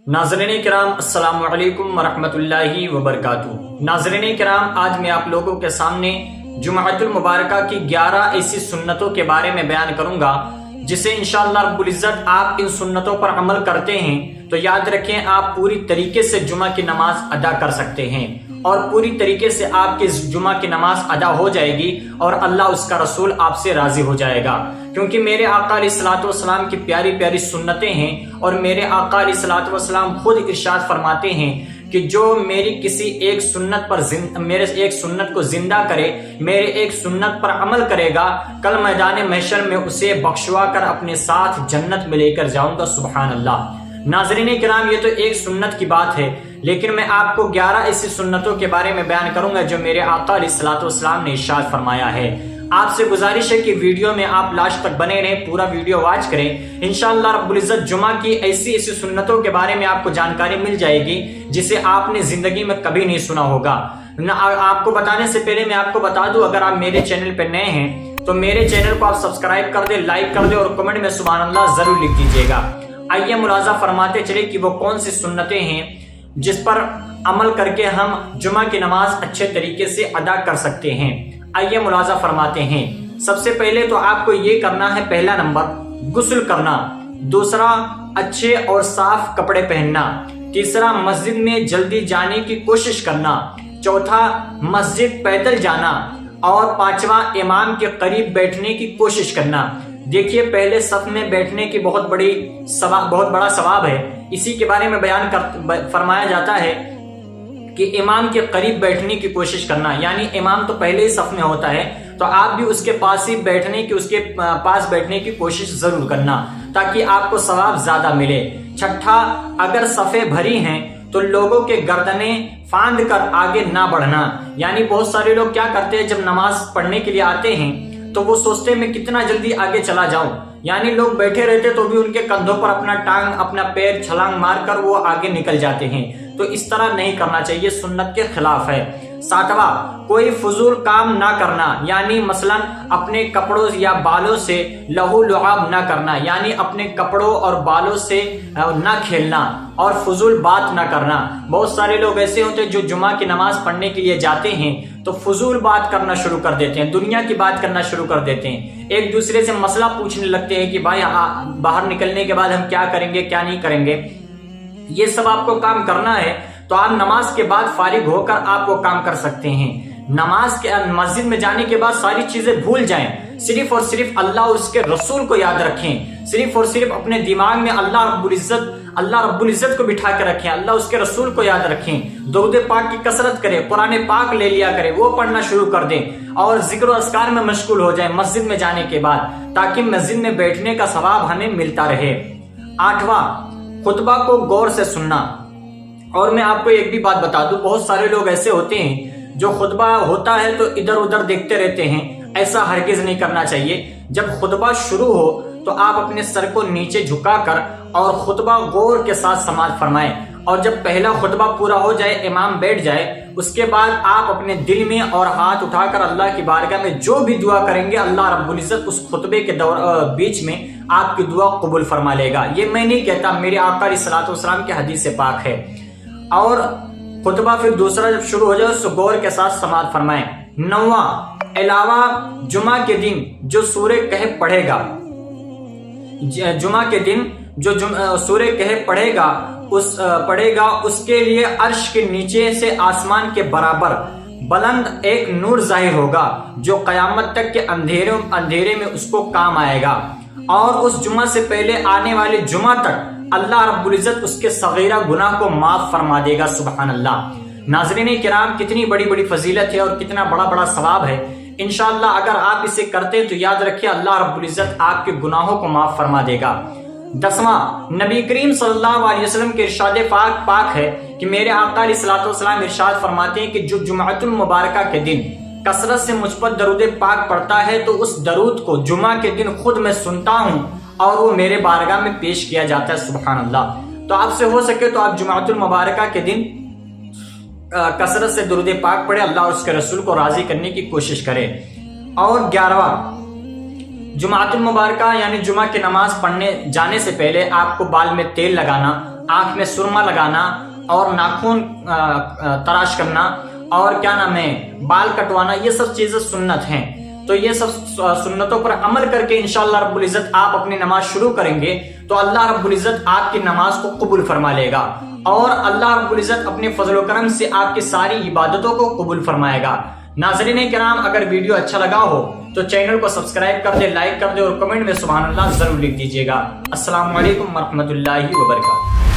नाज़रीन किराम अस्सलाम वालेकुम वरहमतुल्लाहि वबरकातुहू। नाज़रीन किराम, आज मैं आप लोगों के सामने जुमाअतुल मुबारका की 11 ऐसी सुन्नतों के बारे में बयान करूंगा जिसे इंशाअल्लाह रब्बुल इज़्ज़त आप इन सुन्नतों पर अमल करते हैं तो याद रखें आप पूरी तरीके से जुमा की नमाज अदा कर सकते हैं और पूरी तरीके से आपकी जुमा की नमाज अदा हो जाएगी और अल्लाह उसका रसूल आपसे राजी हो जाएगा, क्योंकि मेरे आका अलैहिस्सलातु वस्सलाम की प्यारी प्यारी सुन्नतें हैं और मेरे आका अलैहिस्सलातु वस्सलाम खुद इरशाद फरमाते हैं कि जो मेरी किसी एक सुन्नत पर मेरे एक सुन्नत को जिंदा करे, मेरे एक सुन्नत पर अमल करेगा, कल मैदान महशर में उसे बख्शवा कर अपने साथ जन्नत में लेकर जाऊंगा। सुभान अल्लाह। नाज़रीन किराम, ये तो एक सुन्नत की बात है, लेकिन मैं आपको 11 ऐसी सुन्नतों के बारे में बयान करूंगा जो मेरे आका अलैहिस्सलातु वस्सलाम ने इरशाद फरमाया है। आपसे गुजारिश है कि वीडियो में आप लास्ट तक बने रहें, पूरा वीडियो वॉच करें। इंशाअल्लाह रब्बुल इज़्ज़त जुमा की ऐसी ऐसी सुन्नतों के बारे में आपको जानकारी मिल जाएगी जिसे आपने जिंदगी में कभी नहीं सुना होगा। आपको बताने से पहले मैं आपको बता दूं, अगर आप मेरे चैनल पर नए हैं तो मेरे चैनल को आप सब्सक्राइब कर दे, लाइक कर दे और कमेंट में सुभान अल्लाह जरूर लिख दीजिएगा। आइए मुलाजा फरमाते चले कि वो कौन सी सुन्नतें हैं जिस पर अमल करके हम जुमा की नमाज अच्छे तरीके से अदा कर सकते हैं। आइए मुलाजा फरमाते हैं। सबसे पहले तो आपको ये करना है, पहला नंबर गुस्ल करना, दूसरा अच्छे और साफ कपड़े पहनना, तीसरा मस्जिद में जल्दी जाने की कोशिश करना, चौथा मस्जिद पैदल जाना और पांचवा इमाम के करीब बैठने की कोशिश करना। देखिए, पहले सफ में बैठने की बहुत बड़ा सवाब है। इसी के बारे में फरमाया जाता है कि इमाम के करीब बैठने की कोशिश करना, यानी इमाम तो पहले ही सफ में होता है तो आप भी उसके पास बैठने की कोशिश जरूर करना ताकि आपको सवाब ज्यादा मिले। छठा, अगर सफे भरी हैं तो लोगों के गर्दने फांद कर आगे ना बढ़ना, यानी बहुत सारे लोग क्या करते हैं, जब नमाज पढ़ने के लिए आते हैं तो वो सोचते हैं मैं कितना जल्दी आगे चला जाऊं, यानी लोग बैठे रहते तो भी उनके कंधों पर अपना पैर छलांग मारकर वो आगे निकल जाते हैं। तो इस तरह नहीं करना चाहिए, सुन्नत के खिलाफ है। सातवां, कोई फजूल काम ना करना, यानी मसलन अपने कपड़ों या बालों से लहू लुआब ना करना, यानी अपने कपड़ों और बालों से ना खेलना और फजूल बात ना करना। बहुत सारे लोग ऐसे होते हैं जो जुमा की नमाज पढ़ने के लिए जाते हैं तो फजूल बात करना शुरू कर देते हैं, दुनिया की बात करना शुरू कर देते हैं, एक दूसरे से मसला पूछने लगते हैं कि भाई बाहर निकलने के बाद हम क्या करेंगे क्या नहीं करेंगे। ये सब आपको काम करना है तो आप नमाज के बाद फारिग होकर आप वो काम कर सकते हैं। नमाज के मस्जिद में जाने के बाद सारी चीजें भूल जाएं, सिर्फ और सिर्फ अल्लाह और उसके रसूल को याद रखें, सिर्फ और सिर्फ अपने दिमाग में अल्लाह रब्बुल इज़्ज़त को बिठा के रखें, अल्लाह उसके रसूल को याद रखें, दुरूद पाक की कसरत करें, कुरान पाक ले लिया करें, वो पढ़ना शुरू कर दें और जिक्र अस्कार में मशगूल हो जाए मस्जिद में जाने के बाद, ताकि मस्जिद में बैठने का सवाब हमें मिलता रहे। आठवां, खुतबा को गौर से सुनना। और मैं आपको एक भी बात बता दूं, बहुत सारे लोग ऐसे होते हैं जो खुतबा होता है तो इधर उधर देखते रहते हैं, ऐसा हरगिज नहीं करना चाहिए। जब खुतबा शुरू हो तो आप अपने सर को नीचे झुकाकर और खुतबा गौर के साथ समाअत फरमाएं और जब पहला खुतबा पूरा हो जाए, इमाम बैठ जाए, उसके बाद आप अपने दिल में और हाथ उठाकर अल्लाह की बारगाह में जो भी दुआ करेंगे अल्लाह रब्बुल इज़्ज़त उस खुतबे के बीच में आपकी दुआ कबूल फरमा लेगा। ये मैं नहीं कहता, मेरे आका अलैहिस्सलातु वस्सलाम की हदीस पाक है। और खुतबा फिर दूसरा जब शुरू हो जाए उसको गौर के साथ समाअत फरमाएं। नौवां, अलावा जुमा के दिन जो सूरह कहफ पढ़ेगा, जुमा के दिन जो सूरह कहफ पढ़ेगा उसके लिए अर्श के नीचे से आसमान के बराबर बुलंद एक नूर जाहिर होगा जो कयामत तक के अंधेरे में उसको काम आएगा और उस जुमा से पहले आने वाले जुमा तक अल्लाह रब्बुल इज़्ज़त उसके सगीरा गुनाह को माफ फरमा देगा। सुभान अल्लाह। नाज़रीन किराम, कितनी बड़ी बड़ी फजीलत है और कितना बड़ा बड़ा सवाब है। इंशाअल्लाह अगर आप इसे करते हैं तो याद रखिए अल्लाह रब्बुल इज़्ज़त आपके गुनाहों को माफ फरमा देगा। 10वां, नबी करीम सल्लल्लाहु अलैहि वसल्लम के इरशाद पाक है कि मेरे आका अलैहिस्सलातु वस्सलाम इरशाद फरमाते हैं कि जो जुमाअतुल मुबारका के दिन कसरत से मुझ पर दरूद पाक पढ़ता है तो उस दरूद को जुमा के दिन खुद मैं सुनता हूँ और वो मेरे बारगाह में पेश किया जाता है। सुभान अल्लाह। तो आपसे हो सके तो आप जुमाअतुल मुबारका के दिन कसरत से दरूद पाक पढ़े, अल्लाह और उसके रसूल को राजी करने की कोशिश करें। और 11वां, जुमाअतुल मुबारका यानी जुमा की नमाज पढ़ने जाने से पहले आपको बाल में तेल लगाना آنکھ میں سرما لگانا اور ناخن تراش کرنا اور کیا نام ہے بال کٹوانا، یہ سب چیزیں سنت ہیں۔ تو یہ سب سنتوں پر عمل کر کے انشاءاللہ رب العزت آپ اپنی نماز شروع کریں گے تو اللہ رب العزت آپ کی نماز کو قبول فرما لے گا، اور اللہ رب العزت اپنے فضل و کرم سے آپ کی ساری عبادتوں کو قبول فرمائے گا۔ ناظرین کرام، اگر ویڈیو اچھا لگا ہو تو چینل کو سبسکرائب کر دے، لائک کر دے اور کمنٹ میں سبحان اللہ ضرور لکھ دیجیے گا۔ السلام علیکم ورحمۃ اللہ وبرکاتہ۔